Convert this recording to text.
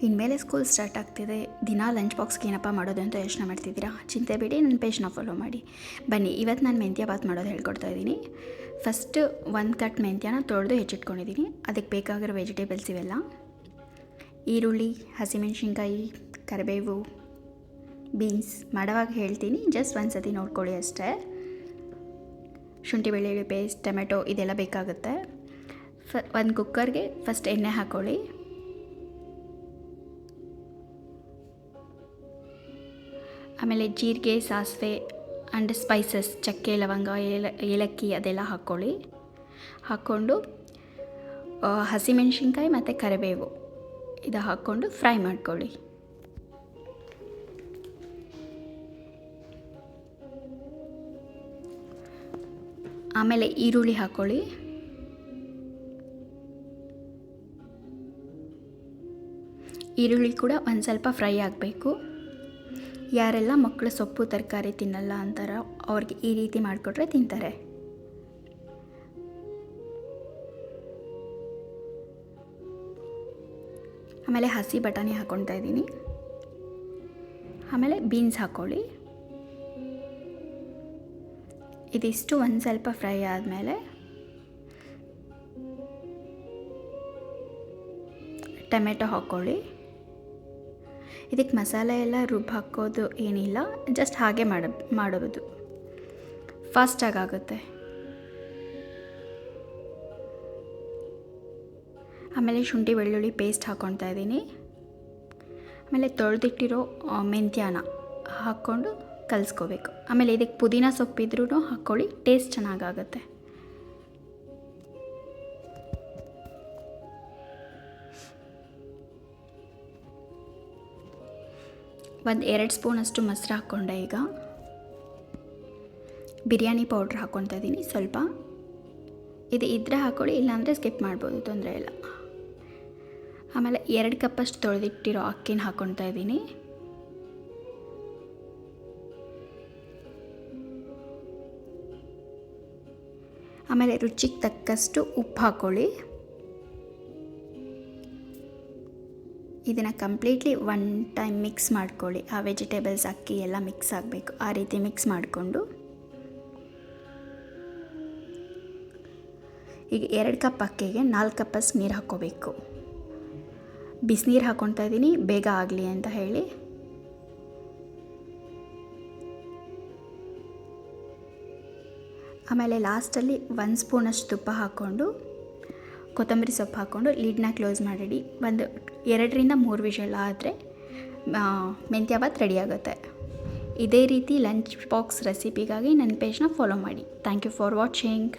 ಇನ್ಮೇಲೆ school start ಆಗ್ತಿದೆ, ದಿನ ಲಂಚ್ ಬಾಕ್ಸ್ಗೆ ಏನಪ್ಪ ಮಾಡೋದು ಅಂತ ಯೋಚನೆ ಮಾಡ್ತಿದ್ದೀರಾ? ಚಿಂತೆ ಬಿಡಿ, ನನ್ನ ಪೇಜ್ನ ಫಾಲೋ ಮಾಡಿ. ಬನ್ನಿ, ಇವತ್ತು ನಾನು ಮೆಂತ್ಯ ಬಾತ್ ಮಾಡೋದು ಹೇಳ್ಕೊಡ್ತಾ ಇದ್ದೀನಿ. ಫಸ್ಟು 1 ಕಟ್ ಮೆಂತ್ಯನ ತೊಳೆದು ಹೆಚ್ಚಿಟ್ಕೊಂಡಿದ್ದೀನಿ. ಅದಕ್ಕೆ ಬೇಕಾಗಿರೋ ವೆಜಿಟೇಬಲ್ಸ್ ಇವೆಲ್ಲ: ಈರುಳ್ಳಿ, ಹಸಿಮೆಣ್ಸಿನ್ಕಾಯಿ, ಕರಿಬೇವು, ಬೀನ್ಸ್. ಮಾಡೋವಾಗ ಹೇಳ್ತೀನಿ, ಜಸ್ಟ್ ಒಂದು ಸತಿ ನೋಡ್ಕೊಳ್ಳಿ ಅಷ್ಟೇ. ಶುಂಠಿ ಬೆಳ್ಳುಳ್ಳಿ ಪೇಸ್ಟ್, ಟೊಮೆಟೊ ಇದೆಲ್ಲ ಬೇಕಾಗುತ್ತೆ. ಒಂದು ಕುಕ್ಕರ್ಗೆ ಫಸ್ಟ್ ಎಣ್ಣೆ ಹಾಕ್ಕೊಳ್ಳಿ. ಆಮೇಲೆ ಜೀರಿಗೆ, ಸಾಸಿವೆ ಆ್ಯಂಡ್ ಸ್ಪೈಸಸ್, ಚಕ್ಕೆ, ಲವಂಗ, ಏಲಕ್ಕಿ ಅದೆಲ್ಲ ಹಾಕ್ಕೊಳ್ಳಿ. ಹಾಕ್ಕೊಂಡು ಹಸಿಮೆಣ್ಸಿನ್ಕಾಯಿ ಮತ್ತು ಕರಿಬೇವು ಇದು ಹಾಕ್ಕೊಂಡು ಫ್ರೈ ಮಾಡ್ಕೊಳ್ಳಿ. ಆಮೇಲೆ ಈರುಳ್ಳಿ ಹಾಕ್ಕೊಳ್ಳಿ. ಈರುಳ್ಳಿ ಕೂಡ ಒಂದು ಸ್ವಲ್ಪ ಫ್ರೈ ಆಗಬೇಕು. ಯಾರೆಲ್ಲ ಮಕ್ಕಳು ಸೊಪ್ಪು ತರಕಾರಿ ತಿನ್ನಲ್ಲ ಅಂತಾರೋ ಅವ್ರಿಗೆ ಈ ರೀತಿ ಮಾಡಿಕೊಟ್ರೆ ತಿಂತಾರೆ. ಆಮೇಲೆ ಹಸಿ ಬಟಾಣಿ ಹಾಕ್ಕೊಳ್ತಾ ಇದ್ದೀನಿ. ಆಮೇಲೆ ಬೀನ್ಸ್ ಹಾಕ್ಕೊಳ್ಳಿ. ಇದಿಷ್ಟು ಒಂದು ಸ್ವಲ್ಪ ಫ್ರೈ ಆದಮೇಲೆ ಟೊಮೆಟೊ ಹಾಕ್ಕೊಳ್ಳಿ. ಇದಕ್ಕೆ ಮಸಾಲೆ ಎಲ್ಲ ರುಬ್ಬಿ ಹಾಕೋದು ಏನಿಲ್ಲ, ಜಸ್ಟ್ ಹಾಗೆ ಮಾಡೋದು, ಫಾಸ್ಟಾಗಿ ಆಗುತ್ತೆ. ಆಮೇಲೆ ಶುಂಠಿ ಬೆಳ್ಳುಳ್ಳಿ ಪೇಸ್ಟ್ ಹಾಕ್ಕೊಳ್ತಾ ಇದ್ದೀನಿ. ಆಮೇಲೆ ತೊಳೆದಿಟ್ಟಿರೋ ಮೆಂತ್ಯನ ಹಾಕ್ಕೊಂಡು ಕಲಿಸ್ಕೋಬೇಕು. ಆಮೇಲೆ ಇದಕ್ಕೆ ಪುದೀನ ಸೊಪ್ಪಿದ್ರೂ ಹಾಕ್ಕೊಳ್ಳಿ, ಟೇಸ್ಟ್ ಚೆನ್ನಾಗಾಗುತ್ತೆ. ಒಂದು 2 ಸ್ಪೂನಷ್ಟು ಮೊಸರು ಹಾಕ್ಕೊಂಡೆ. ಈಗ ಬಿರಿಯಾನಿ ಪೌಡ್ರ್ ಹಾಕ್ಕೊತಾ ಇದ್ದೀನಿ ಸ್ವಲ್ಪ. ಇದು ಇದ್ದರೆ ಹಾಕ್ಕೊಳ್ಳಿ, ಇಲ್ಲಾಂದರೆ ಸ್ಕಿಪ್ ಮಾಡ್ಬೋದು, ತೊಂದರೆ ಇಲ್ಲ. ಆಮೇಲೆ 2 ಕಪ್ಪಷ್ಟು ತೊಳೆದಿಟ್ಟಿರೋ ಅಕ್ಕಿನ ಹಾಕ್ಕೊತಾ ಇದ್ದೀನಿ. ಆಮೇಲೆ ರುಚಿಗೆ ತಕ್ಕಷ್ಟು ಉಪ್ಪು ಹಾಕ್ಕೊಳ್ಳಿ. ಇದನ್ನು ಕಂಪ್ಲೀಟ್ಲಿ 1 ಟೈಮ್ ಮಿಕ್ಸ್ ಮಾಡ್ಕೊಳ್ಳಿ. ಆ ವೆಜಿಟೇಬಲ್ಸ್, ಅಕ್ಕಿ ಎಲ್ಲ ಮಿಕ್ಸ್ ಆಗಬೇಕು. ಆ ರೀತಿ ಮಿಕ್ಸ್ ಮಾಡಿಕೊಂಡು ಈಗ 2 ಕಪ್ ಅಕ್ಕಿಗೆ 4 ಕಪ್ಪಷ್ಟು ನೀರು ಹಾಕ್ಕೋಬೇಕು. ಬಿಸಿನೀರು ಹಾಕ್ಕೊತಾ ಇದ್ದೀನಿ, ಬೇಗ ಆಗಲಿ ಅಂತ ಹೇಳಿ. ಆಮೇಲೆ ಲಾಸ್ಟಲ್ಲಿ 1 ಸ್ಪೂನಷ್ಟು ತುಪ್ಪ ಹಾಕ್ಕೊಂಡು ಕೊತ್ತಂಬರಿ ಸೊಪ್ಪು ಹಾಕ್ಕೊಂಡು ಲಿಡ್ನ ಕ್ಲೋಸ್ ಮಾಡಿಡಿ. ಒಂದು 2 ರಿಂದ 3 ವಿಷಲ್ ಆದರೆ ಮೆಂತ್ಯ ಬಾತ್ ರೆಡಿ ಆಗುತ್ತೆ. ಇದೇ ರೀತಿ ಲಂಚ್ ಬಾಕ್ಸ್ ರೆಸಿಪಿಗಾಗಿ ನನ್ನ ಪೇಜ್ನ ಫಾಲೋ ಮಾಡಿ. Thank you for watching.